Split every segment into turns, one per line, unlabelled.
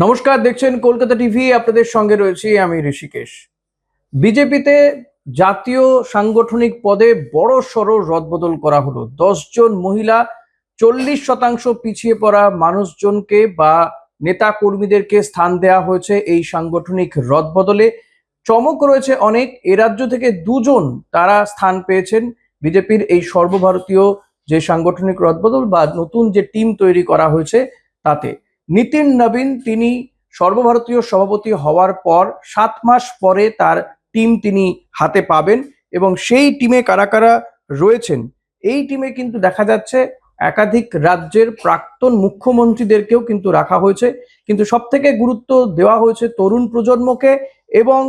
নমস্কার, দেখছেন কলকাতা টিভি। আপনাদের সঙ্গে রয়েছি আমি ঋষিকেশ। বিজেপিতে জাতীয় সাংগঠনিক পদে বড় সড় রদবদল করা হলো। 10 জন মহিলা, 40% পিছিয়ে পড়া মানুষজনকে বা নেতা কর্মীদেরকে স্থান দেওয়া হয়েছে এই সাংগঠনিক রদবদলে। চমক রয়েছে অনেক। এ রাজ্য থেকে 2 জন তারা স্থান পেয়েছেন বিজেপির এই সর্বভারতীয় যে সাংগঠনিক রদবদল বা নতুন যে টিম তৈরি করা হয়েছে তাতে। নিতিন নবীন তিনি সর্বভারতীয় সভাপতি হওয়ার পর 7 মাস পরে তার টিম তিনি হাতে পাবেন এবং সেই টিমে কারা কারা রয়েছেন, এই টিমে কিন্তু দেখা যাচ্ছে একাধিক রাজ্যের প্রাক্তন মুখ্যমন্ত্রীদেরকেও কিন্তু রাখা হয়েছে। কিন্তু সব থেকে গুরুত্ব দেওয়া হয়েছে তরুণ প্রজন্মকে এবং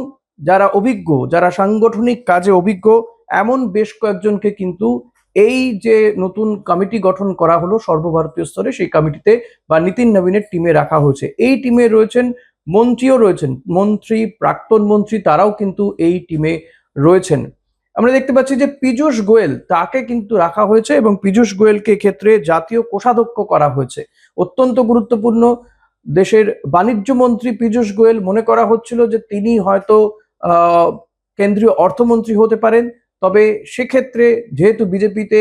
যারা অভিজ্ঞ, যারা সাংগঠনিক কাজে অভিজ্ঞ এমন বেশ কয়েকজনকে কিন্তু এই যে নতুন কমিটি গঠন করা হলো সর্বভারতীয় স্তরে, সেই কমিটিতে বা নিতিন নবীনের টিমে রাখা হয়েছে। এই টিমে রয়েছেন মন্ত্রীও রয়েছেন, মন্ত্রী, প্রাক্তন মন্ত্রী তারাও কিন্তু এই টিমে রয়েছেন। আমরা দেখতে পাচ্ছি যে পীযূষ গোয়েল তাকে কিন্তু রাখা হয়েছে এবং পীযূষ গোয়েলকে ক্ষেত্রে জাতীয় কোষাধ্যক্ষ করা হয়েছে। অত্যন্ত গুরুত্বপূর্ণ। দেশের বাণিজ্য মন্ত্রী পীযূষ গোয়েল মনে করা হচ্ছিল যে তিনি হয়তো কেন্দ্রীয় অর্থমন্ত্রী হতে পারেন, তবে সেক্ষেত্রে যেহেতু বিজেপিতে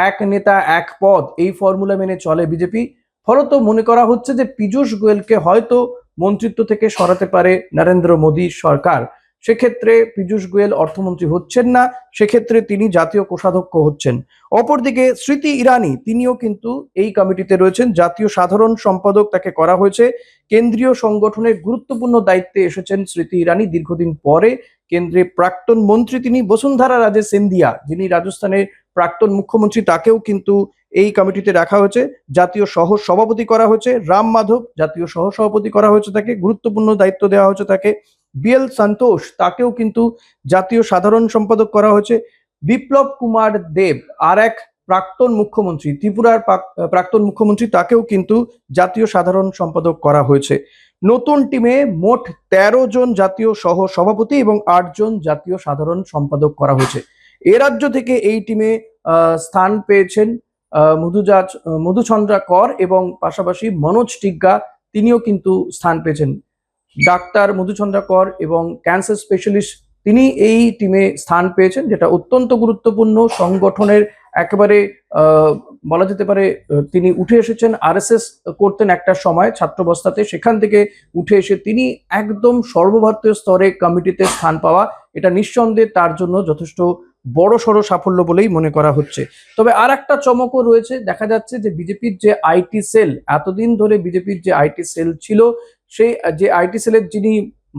এক নেতা এক পদ এই ফর্মুলা মেনে চলে বিজেপি, ফলত মনে করা হচ্ছে যে পীযূষ গোয়েলকে হয়তো মন্ত্রিত্ব থেকে সরাতে পারে নরেন্দ্র মোদী সরকার। সেক্ষেত্রে পীযূষ গোয়েল অর্থমন্ত্রী হচ্ছেন না, সেক্ষেত্রে তিনি জাতীয় কোষাধ্যক্ষ হচ্ছেন। অপরদিকে স্মৃতি ইরানি তিনিও কিন্তু এই কমিটিতে রয়েছেন, জাতীয় সাধারণ সম্পাদক তাকে করা হয়েছে। কেন্দ্রীয় সংগঠনের গুরুত্বপূর্ণ দায়িত্বে এসেছেন স্মৃতি ইরানি দীর্ঘদিন পরে। কেন্দ্রে প্রাক্তন মন্ত্রী তিনি। বসুন্ধরা রাজে সিন্ধিয়া যিনি রাজস্থানের প্রাক্তন মুখ্যমন্ত্রী, তাকেও কিন্তু এই কমিটিতে রাখা হয়েছে। জাতীয় সহ সভাপতি করা হয়েছে রাম মাধব, জাতীয় সহ সভাপতি করা হয়েছে তাকে, গুরুত্বপূর্ণ দায়িত্ব দেওয়া হয়েছে তাকে। বিএল সন্তোষ তাকেও কিন্তু জাতীয় সাধারণ সম্পাদক করা হয়েছে। বিপ্লব কুমার দেব আর এক প্রাক্তন মুখ্যমন্ত্রী, ত্রিপুরার প্রাক্তন মুখ্যমন্ত্রী, তাকেও কিন্তু জাতীয় সাধারণ সম্পাদক করা হয়েছে। নতুন টিমে মোট 13 জন জাতীয় সহ সভাপতি এবং 8 জন জাতীয় সাধারণ সম্পাদক করা হয়েছে। এ রাজ্য থেকে এই টিমে স্থান পেয়েছেন মধুচন্দ্রা কর এবং পাশাপাশি মনোজ টিগ্গা তিনিও কিন্তু স্থান পেয়েছেন। ডাক্তার মধুচন্দ্রা কর এবং ক্যান্সার স্পেশালিস্ট তিনি এই টিমে স্থান পেয়েছেন, যেটা অত্যন্ত গুরুত্বপূর্ণ। সংগঠনের একেবারে বলা যেতে পারে তিনি উঠে এসেছেন, আরএসএস করতেন একটা সময় ছাত্রাবস্থাতে, সেখান থেকে উঠে এসে তিনি একদম সর্বভারতীয় স্তরে কমিটিতে স্থান পাওয়া, এটা নিঃসন্দেহে তার জন্য যথেষ্ট বড় সড় সাফল্য বলেই মনে করা হচ্ছে। তবে আর একটা চমকও রয়েছে। দেখা যাচ্ছে যে বিজেপির যে আইটি সেল, এতদিন ধরে বিজেপির যে আইটি সেল ছিল, সেই যে আইটি সেলের যিনি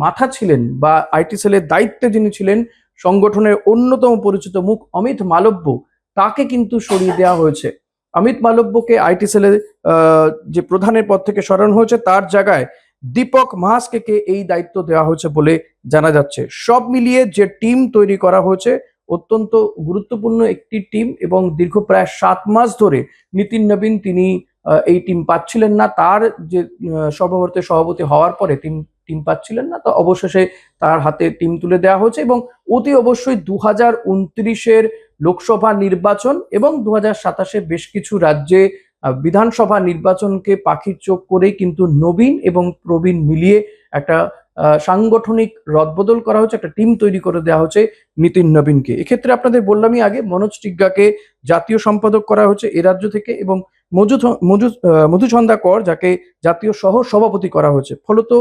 মাথা ছিলেন বা আইটি সেলের দায়িত্বে যিনি ছিলেন, সংগঠনের অন্যতম পরিচিত মুখ অমিত মালব্য, তাকে কিন্তু সরিয়ে দেওয়া হয়েছে। অমিত মালব্যকে আইটি সেলের যে প্রধানের পদ থেকে সরানো হয়েছে, তার জায়গায় দীপক মাহাসকে এই দায়িত্ব দেওয়া হয়েছে বলে জানা যাচ্ছে। সব মিলিয়ে যে টিম তৈরি করা হয়েছে অত্যন্ত গুরুত্বপূর্ণ একটি টিম এবং দীর্ঘ প্রায় 7 মাস ধরে নিতিন নবীন তিনি এই টিম পাচ্ছিলেন না। তার যে সর্বভারতীয় সভাপতি হওয়ার পরে টিম পাচ্ছিলেন না, তো অবশেষে তার হাতে টিম তুলে দেওয়া হয়েছে এবং অতি অবশ্যই 2029-এর লোকসভা নির্বাচন এবং 2027-এ বেশ কিছু রাজ্যে বিধানসভা নির্বাচনকে পাখির চোখ করেই কিন্তু নবীন এবং প্রবীণ মিলিয়ে একটা সাংগঠনিক রদবদল করা হচ্ছে, একটা টিম তৈরি করে দেওয়া হচ্ছে নিতিন নবীনকে। এক্ষেত্রে আপনাদের বললামই আগে, মনোজ টিগ্গাকে জাতীয় সম্পাদক করা হচ্ছে এ রাজ্য থেকে এবং মধুচন্দ্রা কর যাকে জাতীয় সহ সভাপতি করা হয়েছে। ফলত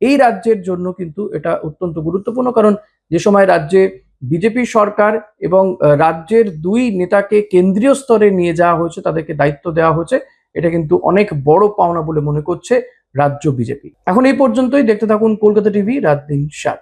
এই রাজ্যের জন্য কিন্তু এটা অত্যন্ত গুরুত্বপূর্ণ, কারণ যে সময় রাজ্যে বিজেপি সরকার এবং রাজ্যের 2 নেতাকে কেন্দ্রীয় স্তরে নিয়ে যাওয়া হয়েছে, তাদেরকে দায়িত্ব দেওয়া হয়েছে, এটা কিন্তু অনেক বড় পাওনা বলে মনে করছে রাজ্য বিজেপি। এখন এই পর্যন্তই। দেখতে থাকুন কলকাতা টিভি রাত দিন 7।